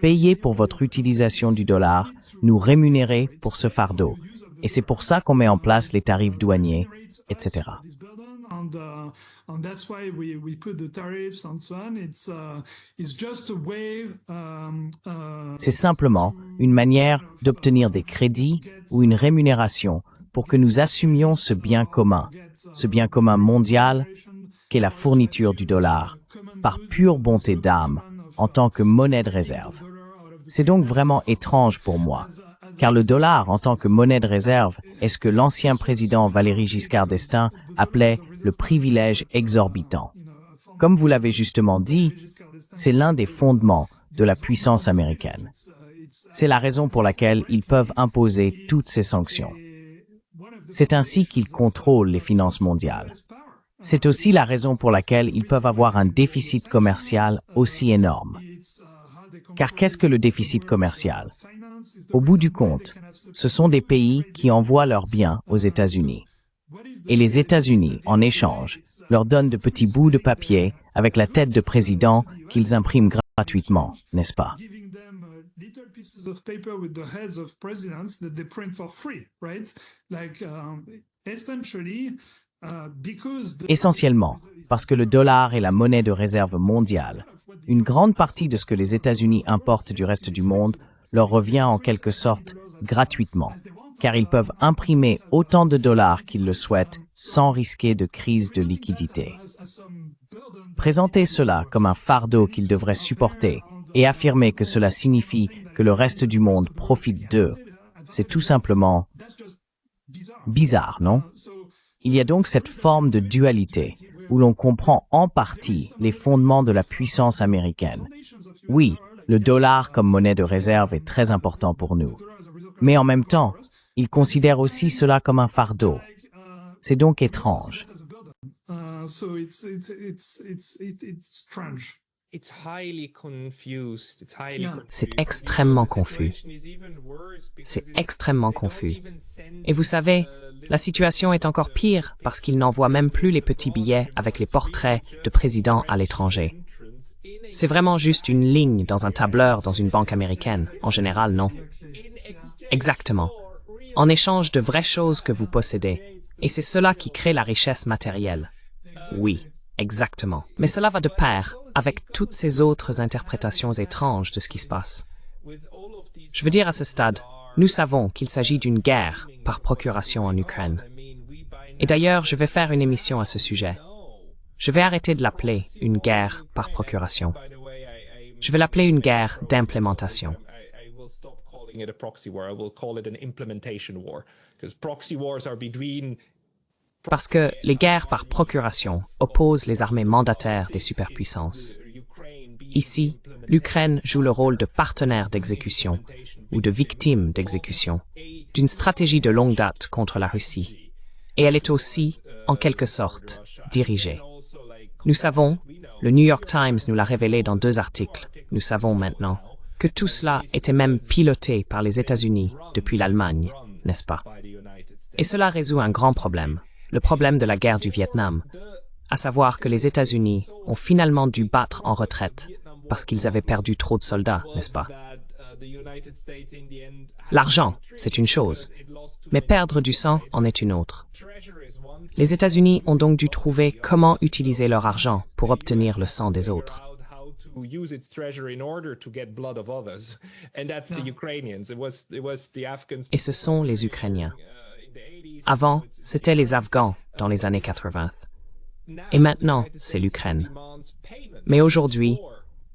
Speaker 1: Payer pour votre utilisation du dollar, nous rémunérer pour ce fardeau. Et c'est pour ça qu'on met en place les tarifs douaniers, etc. C'est simplement une manière d'obtenir des crédits ou une rémunération pour que nous assumions ce bien commun mondial qu'est la fourniture du dollar, par pure bonté d'âme, en tant que monnaie de réserve. C'est donc vraiment étrange pour moi, car le dollar en tant que monnaie de réserve est ce que l'ancien président Valéry Giscard d'Estaing appelait le privilège exorbitant. Comme vous l'avez justement dit, c'est l'un des fondements de la puissance américaine. C'est la raison pour laquelle ils peuvent imposer toutes ces sanctions. C'est ainsi qu'ils contrôlent les finances mondiales. C'est aussi la raison pour laquelle ils peuvent avoir un déficit commercial aussi énorme. Car qu'est-ce que le déficit commercial? Au bout du compte, ce sont des pays qui envoient leurs biens aux États-Unis. Et les États-Unis, en échange, leur donnent de petits bouts de papier avec la tête de président qu'ils impriment gratuitement, n'est-ce pas? Essentiellement, parce que le dollar est la monnaie de réserve mondiale, une grande partie de ce que les États-Unis importent du reste du monde leur revient en quelque sorte gratuitement, car ils peuvent imprimer autant de dollars qu'ils le souhaitent sans risquer de crise de liquidité. Présenter cela comme un fardeau qu'ils devraient supporter et affirmer que cela signifie que le reste du monde profite d'eux, c'est tout simplement bizarre, non? Il y a donc cette forme de dualité où l'on comprend en partie les fondements de la puissance américaine. Oui, le dollar comme monnaie de réserve est très important pour nous. Mais en même temps, ils considèrent aussi cela comme un fardeau. C'est donc étrange.
Speaker 2: C'est extrêmement confus. C'est extrêmement confus. Et vous savez, la situation est encore pire parce qu'ils n'envoient même plus les petits billets avec les portraits de présidents à l'étranger. C'est vraiment juste une ligne dans un tableur dans une banque américaine, en général, non? Exactement. En échange de vraies choses que vous possédez. Et c'est cela qui crée la richesse matérielle. Oui, exactement. Mais cela va de pair avec toutes ces autres interprétations étranges de ce qui se passe. Je veux dire à ce stade, Nous savons qu'il s'agit d'une guerre par procuration en Ukraine. Et d'ailleurs, je vais faire une émission à ce sujet. Je vais arrêter de l'appeler une guerre par procuration. Je vais l'appeler une guerre d'implémentation. Parce que les guerres par procuration opposent les armées mandataires des superpuissances. Ici, l'Ukraine joue le rôle de partenaire d'exécution ou de victime d'exécution d'une stratégie de longue date contre la Russie. Et elle est aussi, en quelque sorte, dirigée. Nous savons, le New York Times nous l'a révélé dans 2 articles, nous savons maintenant, que tout cela était même piloté par les États-Unis depuis l'Allemagne, n'est-ce pas? Et cela résout un grand problème, le problème de la guerre du Vietnam, à savoir que les États-Unis ont finalement dû battre en retraite parce qu'ils avaient perdu trop de soldats, n'est-ce pas? L'argent, c'est une chose, mais perdre du sang en est une autre. Les États-Unis ont donc dû trouver comment utiliser leur argent pour obtenir le sang des autres. Et ce sont les Ukrainiens. Avant, c'était les Afghans dans les années 80. Et maintenant, c'est l'Ukraine. Mais aujourd'hui,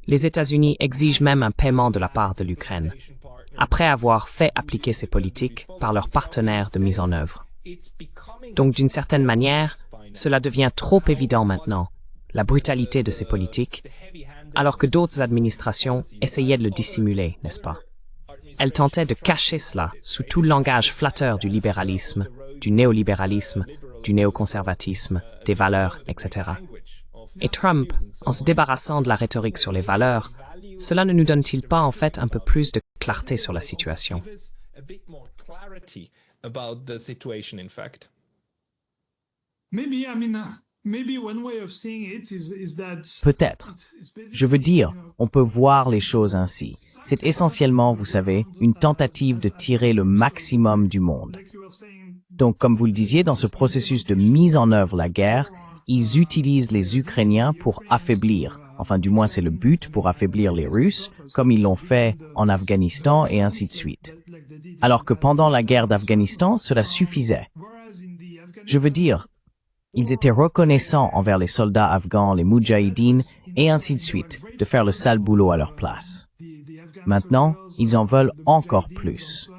Speaker 2: les États-Unis exigent même un paiement de la part de l'Ukraine, après avoir fait appliquer ces politiques par leurs partenaires de mise en œuvre. Donc, d'une certaine manière, cela devient trop évident maintenant, la brutalité de ces politiques, alors que d'autres administrations essayaient de le dissimuler, n'est-ce pas? Elles tentaient de cacher cela sous tout le langage flatteur du libéralisme, du néolibéralisme, du néoconservatisme, des valeurs, etc. Et Trump, en se débarrassant de la rhétorique sur les valeurs, cela ne nous donne-t-il pas en fait un peu plus de clarté sur la situation?
Speaker 1: Peut-être. Je veux dire, on peut voir les choses ainsi. C'est essentiellement, vous savez, une tentative de tirer le maximum du monde. Donc, comme vous le disiez, dans ce processus de mise en œuvre de la guerre, ils utilisent les Ukrainiens pour affaiblir, enfin du moins c'est le but, pour affaiblir les Russes, comme ils l'ont fait en Afghanistan et ainsi de suite. Alors que pendant la guerre d'Afghanistan, cela suffisait. Je veux dire, ils étaient reconnaissants envers les soldats afghans, les moudjahidines, et ainsi de suite, de faire le sale boulot à leur place. Maintenant, ils en veulent encore plus.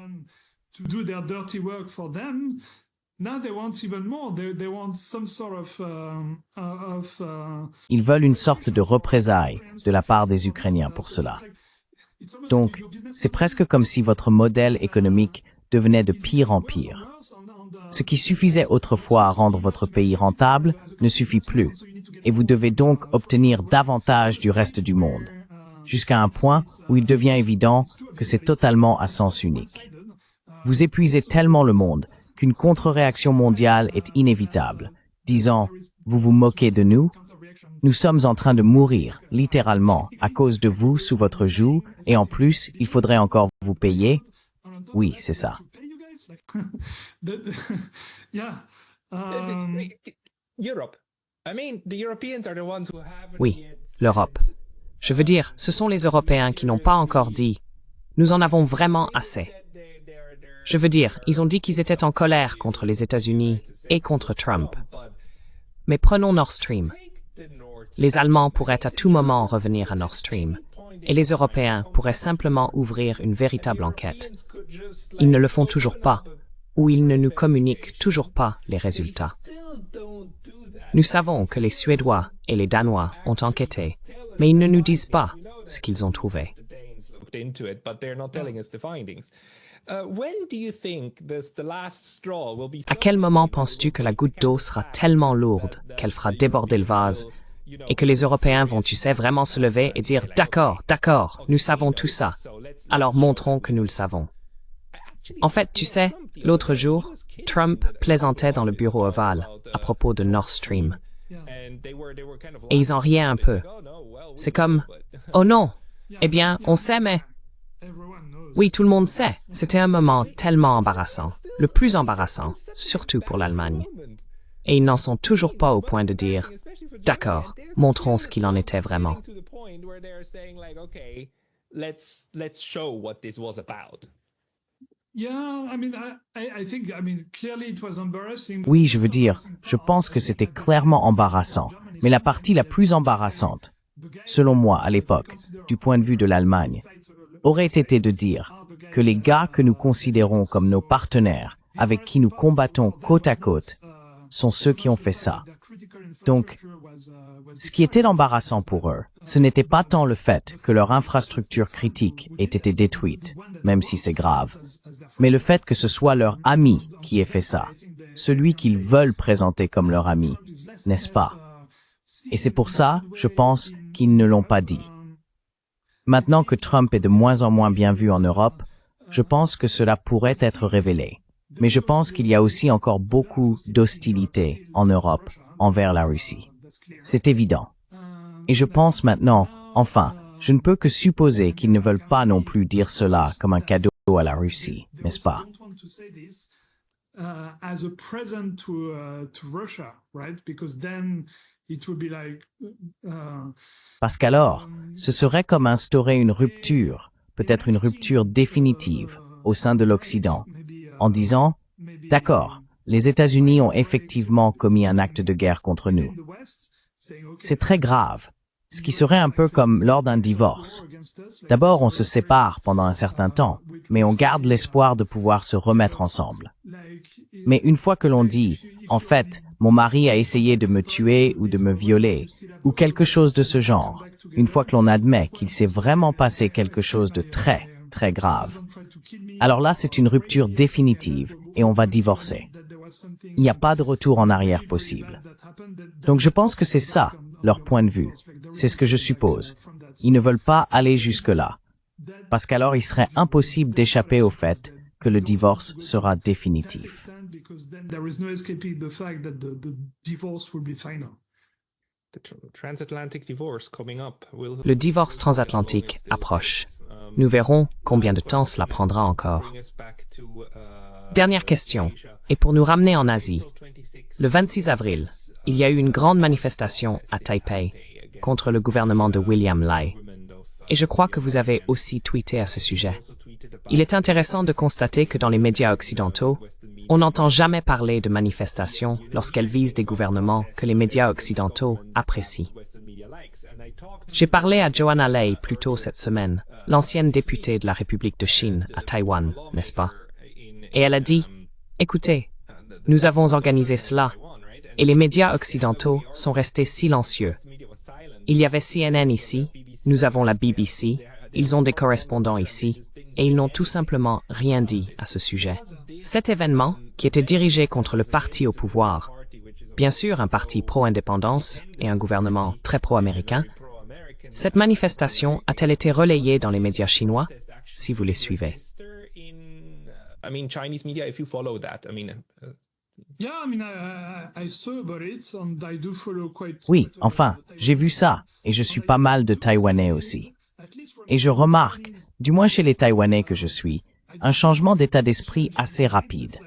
Speaker 1: Ils veulent une sorte de représailles de la part des Ukrainiens pour cela. Donc, c'est presque comme si votre modèle économique devenait de pire en pire. Ce qui suffisait autrefois à rendre votre pays rentable ne suffit plus, et vous devez donc obtenir davantage du reste du monde, jusqu'à un point où il devient évident que c'est totalement à sens unique. Vous épuisez tellement le monde qu'une contre-réaction mondiale est inévitable, disant « Vous vous moquez de nous ? Nous sommes en train de mourir, littéralement, à cause de vous sous votre joug, et en plus, il faudrait encore vous payer ?» Oui, c'est ça.
Speaker 2: Oui, l'Europe. Je veux dire, ce sont les Européens qui n'ont pas encore dit « Nous en avons vraiment assez ». Je veux dire, ils ont dit qu'ils étaient en colère contre les États-Unis et contre Trump. Mais prenons Nord Stream. Les Allemands pourraient à tout moment revenir à Nord Stream, et les Européens pourraient simplement ouvrir une véritable enquête. Ils ne le font toujours pas, ou ils ne nous communiquent toujours pas les résultats. Nous savons que les Suédois et les Danois ont enquêté, mais ils ne nous disent pas ce qu'ils ont trouvé. À quel moment penses-tu que la goutte d'eau sera tellement lourde qu'elle fera déborder le vase et que les Européens vont, tu sais, vraiment se lever et dire « D'accord, d'accord, nous savons tout ça, alors montrons que nous le savons ». En fait, tu sais, l'autre jour, Trump plaisantait dans le bureau ovale à propos de Nord Stream. Et ils en riaient un peu. C'est comme « Oh non, eh bien, on sait, mais… » Oui, tout le monde sait. C'était un moment tellement embarrassant, le plus embarrassant, surtout pour l'Allemagne. Et ils n'en sont toujours pas au point de dire « D'accord, montrons ce qu'il en était vraiment. »
Speaker 1: Oui, je veux dire, je pense que c'était clairement embarrassant. Mais la partie la plus embarrassante, selon moi à l'époque, du point de vue de l'Allemagne, aurait été de dire que les gars que nous considérons comme nos partenaires, avec qui nous combattons côte à côte, sont ceux qui ont fait ça. Donc, ce qui était embarrassant pour eux, ce n'était pas tant le fait que leur infrastructure critique ait été détruite, même si c'est grave, mais le fait que ce soit leur ami qui ait fait ça, celui qu'ils veulent présenter comme leur ami, n'est-ce pas? Et c'est pour ça, je pense, qu'ils ne l'ont pas dit. Maintenant que Trump est de moins en moins bien vu en Europe, je pense que cela pourrait être révélé. Mais je pense qu'il y a aussi encore beaucoup d'hostilité en Europe envers la Russie. C'est évident. Et je pense maintenant, enfin, je ne peux que supposer qu'ils ne veulent pas non plus dire cela comme un cadeau à la Russie, n'est-ce pas? Parce qu'alors, ce serait comme instaurer une rupture, peut-être une rupture définitive, au sein de l'Occident, en disant « D'accord, les États-Unis ont effectivement commis un acte de guerre contre nous. » C'est très grave, ce qui serait un peu comme lors d'un divorce. D'abord, on se sépare pendant un certain temps, mais on garde l'espoir de pouvoir se remettre ensemble. Mais une fois que l'on dit « En fait, mon mari a essayé de me tuer ou de me violer » ou quelque chose de ce genre, une fois que l'on admet qu'il s'est vraiment passé quelque chose de très, très grave, alors là, c'est une rupture définitive et on va divorcer. Il n'y a pas de retour en arrière possible. Donc je pense que c'est ça, leur point de vue. C'est ce que je suppose. Ils ne veulent pas aller jusque-là. Parce qu'alors il serait impossible d'échapper au fait que le divorce sera définitif.
Speaker 2: Le divorce transatlantique approche. Nous verrons combien de temps cela prendra encore. Dernière question, et pour nous ramener en Asie. Le 26 avril, il y a eu une grande manifestation à Taipei contre le gouvernement de William Lai. Et je crois que vous avez aussi tweeté à ce sujet. Il est intéressant de constater que dans les médias occidentaux, on n'entend jamais parler de manifestations lorsqu'elles visent des gouvernements que les médias occidentaux apprécient. J'ai parlé à Joanna Lei plus tôt cette semaine, l'ancienne députée de la République de Chine à Taïwan, n'est-ce pas? Et elle a dit, « Écoutez, nous avons organisé cela, et les médias occidentaux sont restés silencieux. Il y avait CNN ici, nous avons la BBC, ils ont des correspondants ici, et ils n'ont tout simplement rien dit à ce sujet. » Cet événement, qui était dirigé contre le parti au pouvoir, bien sûr un parti pro-indépendance et un gouvernement très pro-américain, cette manifestation a-t-elle été relayée dans les médias chinois, si vous les suivez?
Speaker 1: Oui, enfin, j'ai vu ça, et je suis pas mal de Taïwanais aussi. Et je remarque, du moins chez les Taïwanais que je suis, un changement d'état d'esprit assez rapide.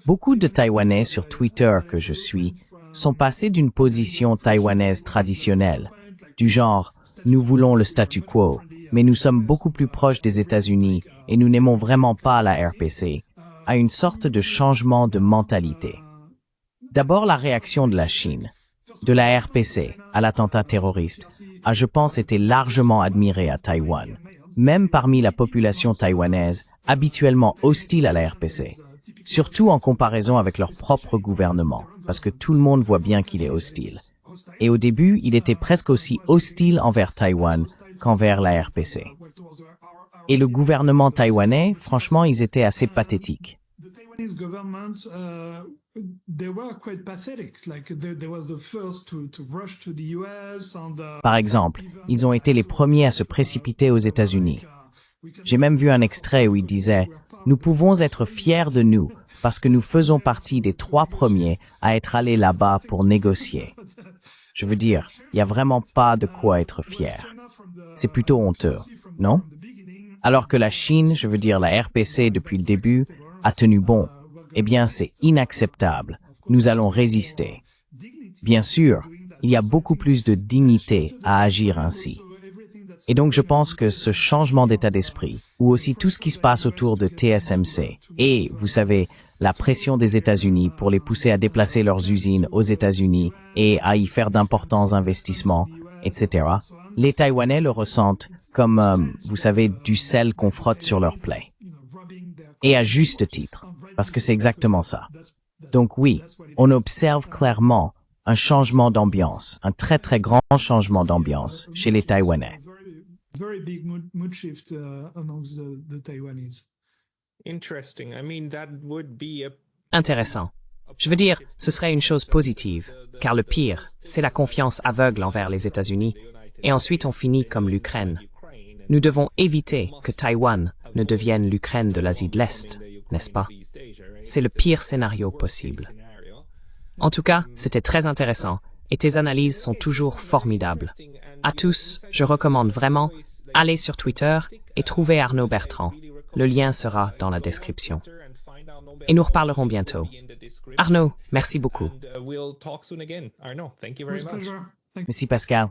Speaker 1: Beaucoup de Taïwanais sur Twitter que je suis sont passés d'une position taïwanaise traditionnelle, du genre « nous voulons le statu quo, mais nous sommes beaucoup plus proches des États-Unis et nous n'aimons vraiment pas la RPC », à une sorte de changement de mentalité. D'abord la réaction de la Chine, de la RPC à l'attentat terroriste, a je pense été largement admirée à Taïwan, même parmi la population taïwanaise habituellement hostile à la RPC, surtout en comparaison avec leur propre gouvernement, parce que tout le monde voit bien qu'il est hostile. Et au début, il était presque aussi hostile envers Taïwan qu'envers la RPC. Et le gouvernement taïwanais, franchement, ils étaient assez pathétiques. Par exemple, ils ont été les premiers à se précipiter aux États-Unis. J'ai même vu un extrait où il disait « Nous pouvons être fiers de nous parce que nous faisons partie des 3 premiers à être allés là-bas pour négocier. » Je veux dire, il n'y a vraiment pas de quoi être fier. C'est plutôt honteux, non? Alors que la Chine, je veux dire la RPC depuis le début, a tenu bon. Eh bien, c'est inacceptable. Nous allons résister. Bien sûr, il y a beaucoup plus de dignité à agir ainsi. Et donc, je pense que ce changement d'état d'esprit, ou aussi tout ce qui se passe autour de TSMC. Et, vous savez, la pression des États-Unis pour les pousser à déplacer leurs usines aux États-Unis et à y faire d'importants investissements, etc. Les Taïwanais le ressentent comme, vous savez, du sel qu'on frotte sur leur plaie. Et à juste titre, parce que c'est exactement ça. Donc oui, on observe clairement un changement d'ambiance, un très très grand changement d'ambiance chez les Taïwanais.
Speaker 3: Very big mood shift amongst the Taiwanese.
Speaker 4: Interesting. I mean, that would be a
Speaker 2: Intéressant. Je veux dire, ce serait une chose positive, car le pire, c'est la confiance aveugle envers les États-Unis, et ensuite on finit comme l'Ukraine. Nous devons éviter que Taïwan ne devienne l'Ukraine de l'Asie de l'Est, n'est-ce pas? C'est le pire scénario possible. En tout cas, c'était très intéressant, et tes analyses sont toujours formidables. À tous, je recommande vraiment, allez sur Twitter et trouvez Arnaud Bertrand. Le lien sera dans la description. Et nous reparlerons bientôt. Arnaud, merci beaucoup.
Speaker 4: We'll talk soon again. Arnaud, thank you very
Speaker 3: With
Speaker 4: much.
Speaker 3: pleasure.
Speaker 1: Merci Pascal.